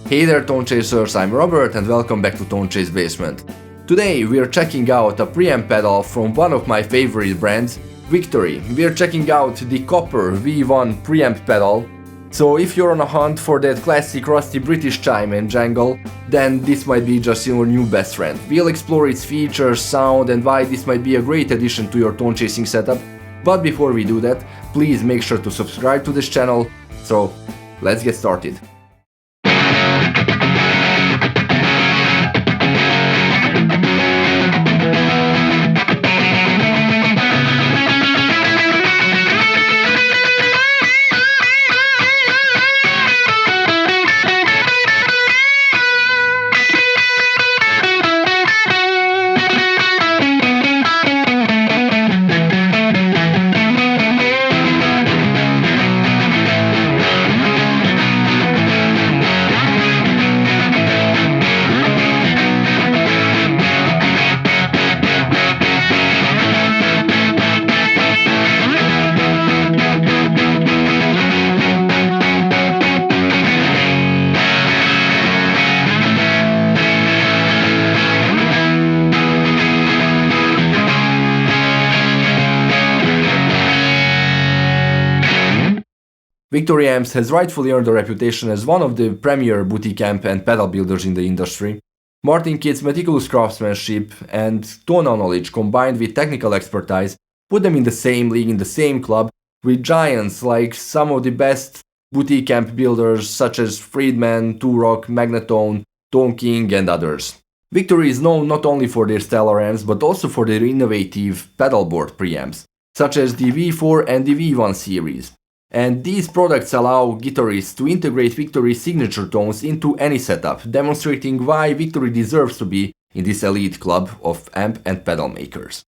Hey there Tone Chasers, I'm Robert and welcome back to Tone Chase Basement. Today we are checking out a preamp pedal from one of my favorite brands, Victory. We are checking out the Copper V1 preamp pedal. So if you're on a hunt for that classic rusty British chime and jangle, then this might be just your new best friend. We'll explore its features, sound and why this might be a great addition to your tone chasing setup. But before we do that, please make sure to subscribe to this channel. So let's get started. Victory Amps has rightfully earned a reputation as one of the premier boutique amp and pedal builders in the industry. Martin Kidd's meticulous craftsmanship and tonal knowledge combined with technical expertise put them in the same league, in the same club, with giants like some of the best boutique amp builders such as Friedman, Turok, Magnatone, Tone King and others. Victory is known not only for their stellar amps but also for their innovative pedalboard preamps, such as the V4 and the V1 series. And these products allow guitarists to integrate Victory's signature tones into any setup, demonstrating why Victory deserves to be in this elite club of amp and pedal makers.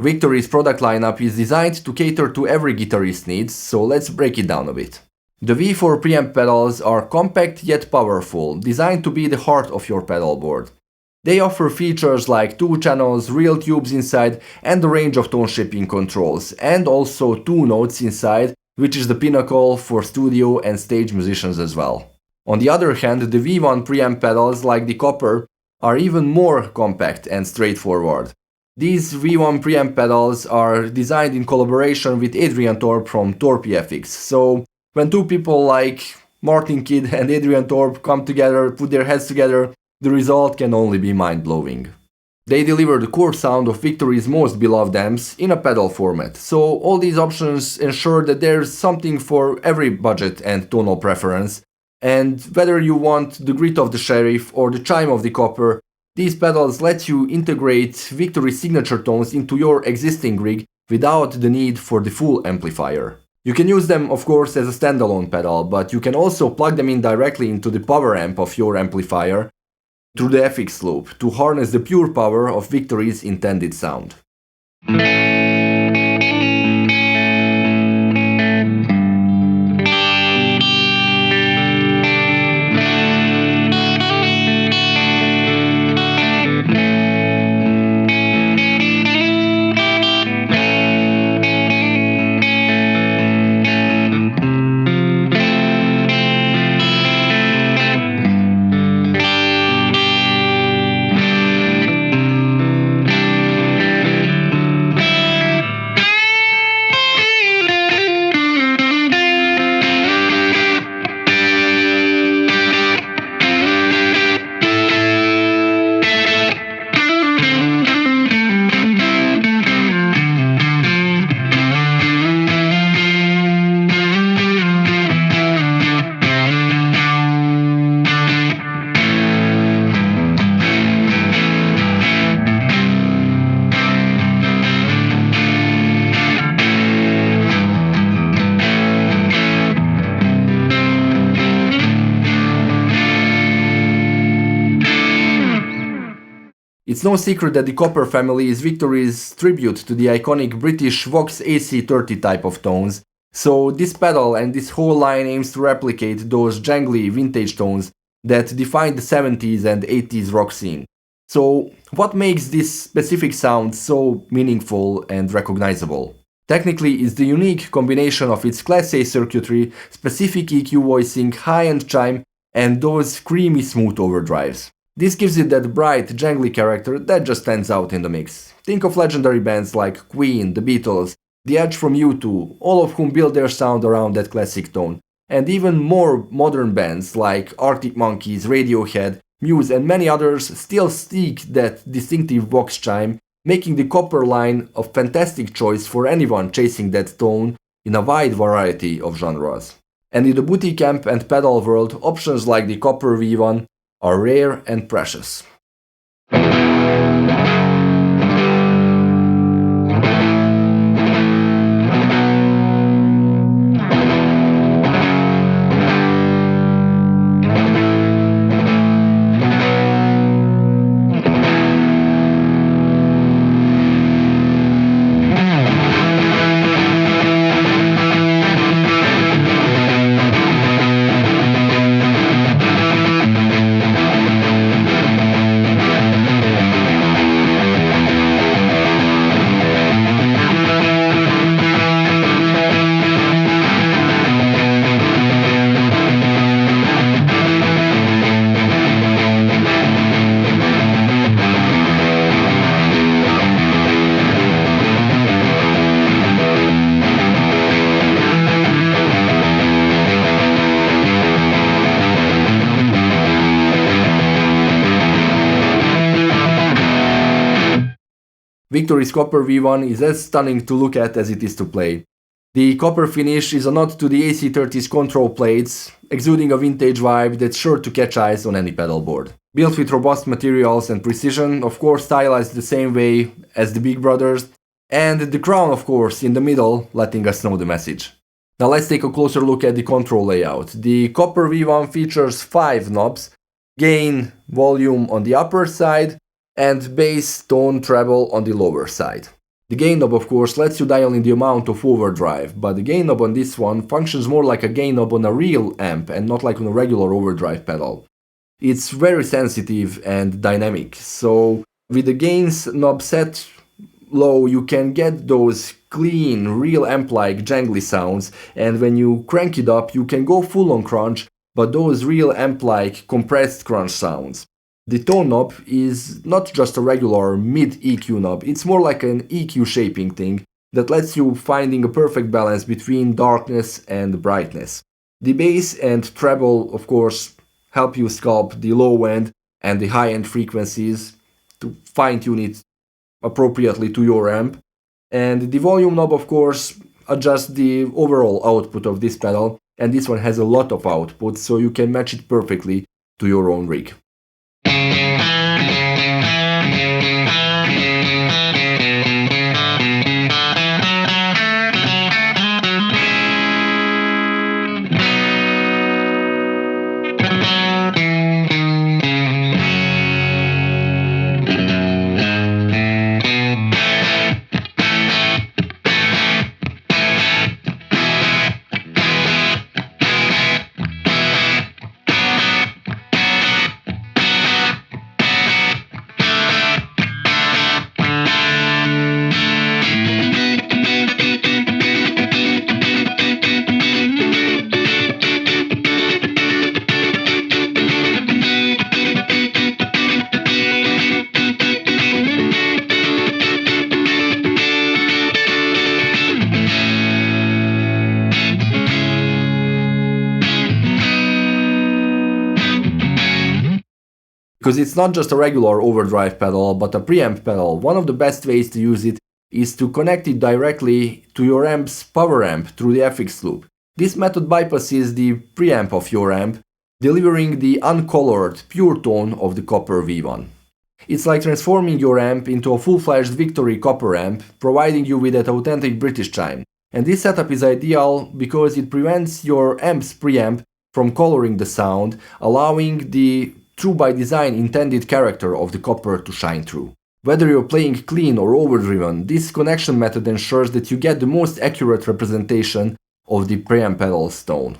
Victory's product lineup is designed to cater to every guitarist's needs, so let's break it down a bit. The V4 preamp pedals are compact yet powerful, designed to be the heart of your pedal board. They offer features like 2 channels, real tubes inside, and a range of tone shaping controls, and also 2 notes inside, which is the pinnacle for studio and stage musicians as well. On the other hand, the V1 preamp pedals, like the Copper, are even more compact and straightforward. These V1 preamp pedals are designed in collaboration with Adrian Thorpe from Thorpe FX, so when two people like Martin Kidd and Adrian Thorpe come together, put their heads together, the result can only be mind-blowing. They deliver the core sound of Victory's most beloved amps in a pedal format, so all these options ensure that there's something for every budget and tonal preference, and whether you want the grit of the Sheriff or the chime of the Copper, these pedals let you integrate Victory's signature tones into your existing rig without the need for the full amplifier. You can use them of course as a standalone pedal, but you can also plug them in directly into the Poweramp of your amplifier through the FX loop to harness the pure power of Victory's intended sound. It's no secret that the Copper family is Victory's tribute to the iconic British Vox AC30 type of tones, so this pedal and this whole line aims to replicate those jangly vintage tones that defined the 70s and 80s rock scene. So what makes this specific sound so meaningful and recognizable? Technically, it's the unique combination of its Class A circuitry, specific EQ voicing, high-end chime, and those creamy smooth overdrives. This gives it that bright, jangly character that just stands out in the mix. Think of legendary bands like Queen, The Beatles, The Edge from U2, all of whom build their sound around that classic tone. And even more modern bands like Arctic Monkeys, Radiohead, Muse and many others still seek that distinctive Vox chime, making the Copper line a fantastic choice for anyone chasing that tone in a wide variety of genres. And in the boutique amp and pedal world, options like the Copper V1 are rare and precious. Victory's Copper V1 is as stunning to look at as it is to play. The copper finish is a nod to the AC30's control plates, exuding a vintage vibe that's sure to catch eyes on any pedal board. Built with robust materials and precision, of course stylized the same way as the big brothers, and the crown of course in the middle letting us know the message. Now let's take a closer look at the control layout. The Copper V1 features 5 knobs: gain, volume on the upper side, and bass, tone, treble on the lower side. The gain knob of course lets you dial in the amount of overdrive, but the gain knob on this one functions more like a gain knob on a real amp and not like on a regular overdrive pedal. It's very sensitive and dynamic, so with the gains knob set low you can get those clean, real amp-like jangly sounds, and when you crank it up you can go full on crunch, but those real amp-like compressed crunch sounds. The tone knob is not just a regular mid-EQ knob, it's more like an EQ shaping thing that lets you finding a perfect balance between darkness and brightness. The bass and treble, of course, help you sculpt the low end and the high end frequencies to fine-tune it appropriately to your amp. And the volume knob, of course, adjusts the overall output of this pedal, and this one has a lot of output, so you can match it perfectly to your own rig. Because it's not just a regular overdrive pedal, but a preamp pedal. One of the best ways to use it is to connect it directly to your amp's Poweramp through the FX loop. This method bypasses the preamp of your amp, delivering the uncolored, pure tone of the Copper V1. It's like transforming your amp into a full-fledged Victory Copper amp, providing you with that authentic British chime. And this setup is ideal because it prevents your amp's preamp from coloring the sound, allowing the true by design intended character of the copper to shine through. Whether you're playing clean or overdriven, this connection method ensures that you get the most accurate representation of the preamp pedal's tone.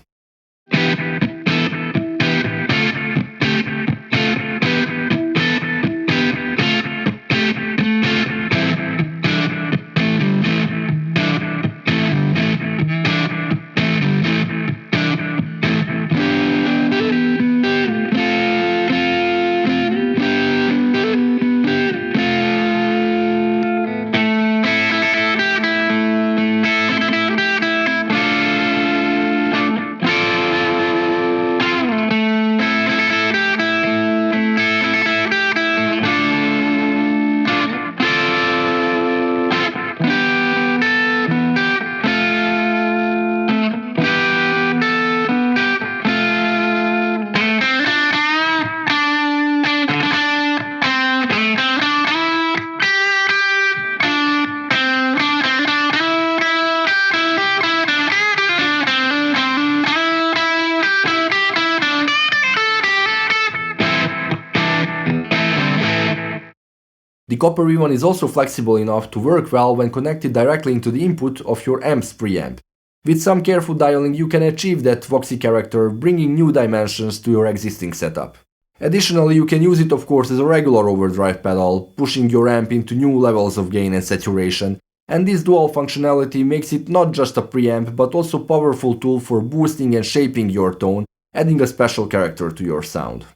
The copper V1 is also flexible enough to work well when connected directly into the input of your amp's preamp. With some careful dialing you can achieve that Voxy character, bringing new dimensions to your existing setup. Additionally, you can use it of course as a regular overdrive pedal, pushing your amp into new levels of gain and saturation, and this dual functionality makes it not just a preamp but also a powerful tool for boosting and shaping your tone, adding a special character to your sound.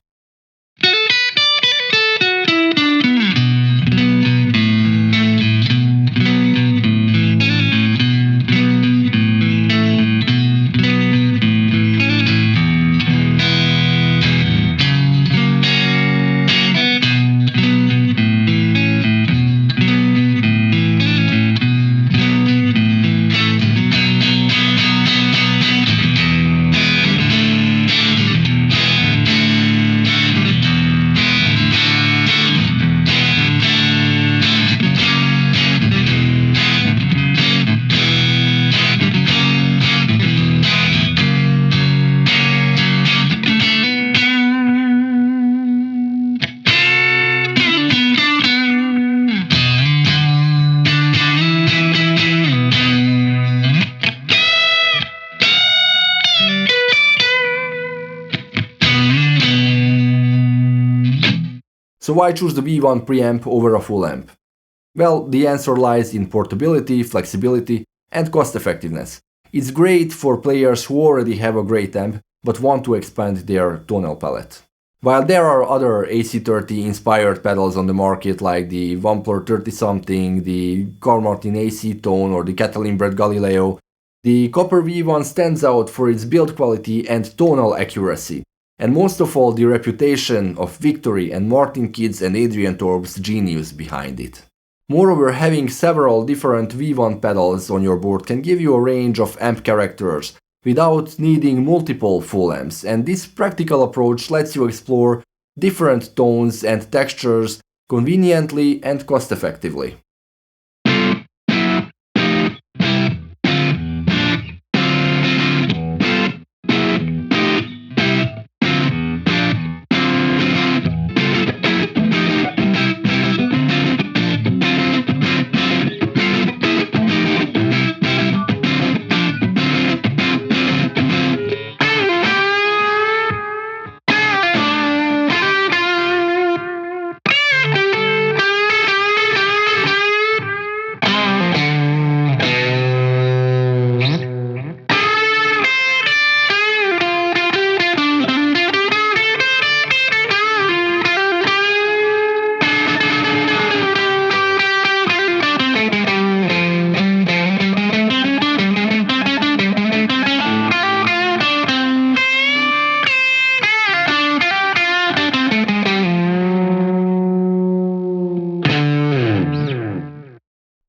So why choose the V1 preamp over a full amp? Well, the answer lies in portability, flexibility, and cost effectiveness. It's great for players who already have a great amp but want to expand their tonal palette. While there are other AC30 inspired pedals on the market like the Wampler 30-something, the Carl Martin AC Tone or the Catalin Bred Galileo, the Copper V1 stands out for its build quality and tonal accuracy, and most of all the reputation of Victory and Martin Kidd's and Adrian Torp's genius behind it. Moreover, having several different V1 pedals on your board can give you a range of amp characters without needing multiple full amps, and this practical approach lets you explore different tones and textures conveniently and cost-effectively.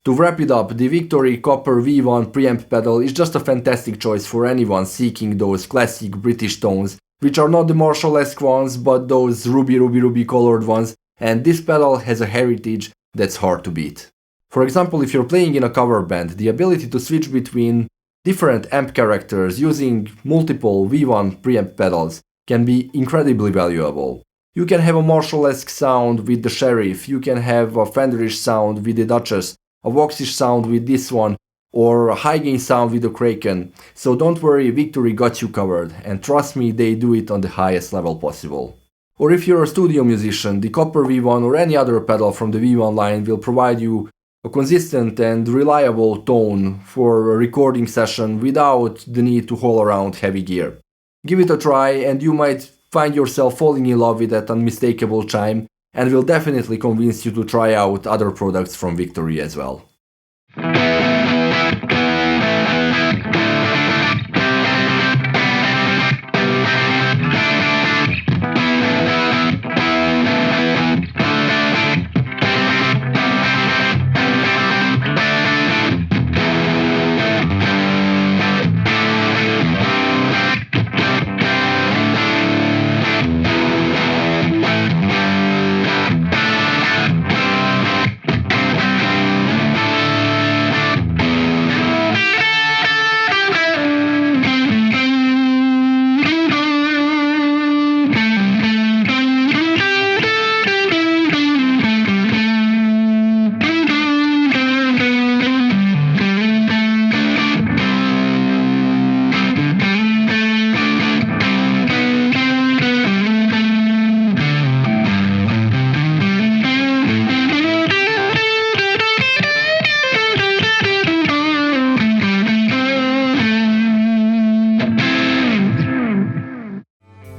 To wrap it up, the Victory Copper V1 preamp pedal is just a fantastic choice for anyone seeking those classic British tones, which are not the Marshall-esque ones, but those ruby colored ones, and this pedal has a heritage that's hard to beat. For example, if you're playing in a cover band, the ability to switch between different amp characters using multiple V1 preamp pedals can be incredibly valuable. You can have a Marshall-esque sound with the Sheriff, you can have a Fenderish sound with the Duchess, a Voxy sound with this one, or a high-gain sound with the Kraken. So don't worry, Victory got you covered, and trust me, they do it on the highest level possible. Or if you're a studio musician, the Copper V1 or any other pedal from the V1 line will provide you a consistent and reliable tone for a recording session without the need to haul around heavy gear. Give it a try and you might find yourself falling in love with that unmistakable chime, and will definitely convince you to try out other products from Victory as well.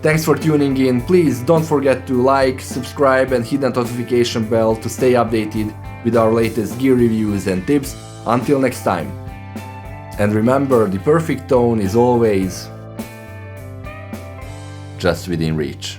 Thanks for tuning in. Please don't forget to like, subscribe and hit that notification bell to stay updated with our latest gear reviews and tips. Until next time. And remember, the perfect tone is always just within reach.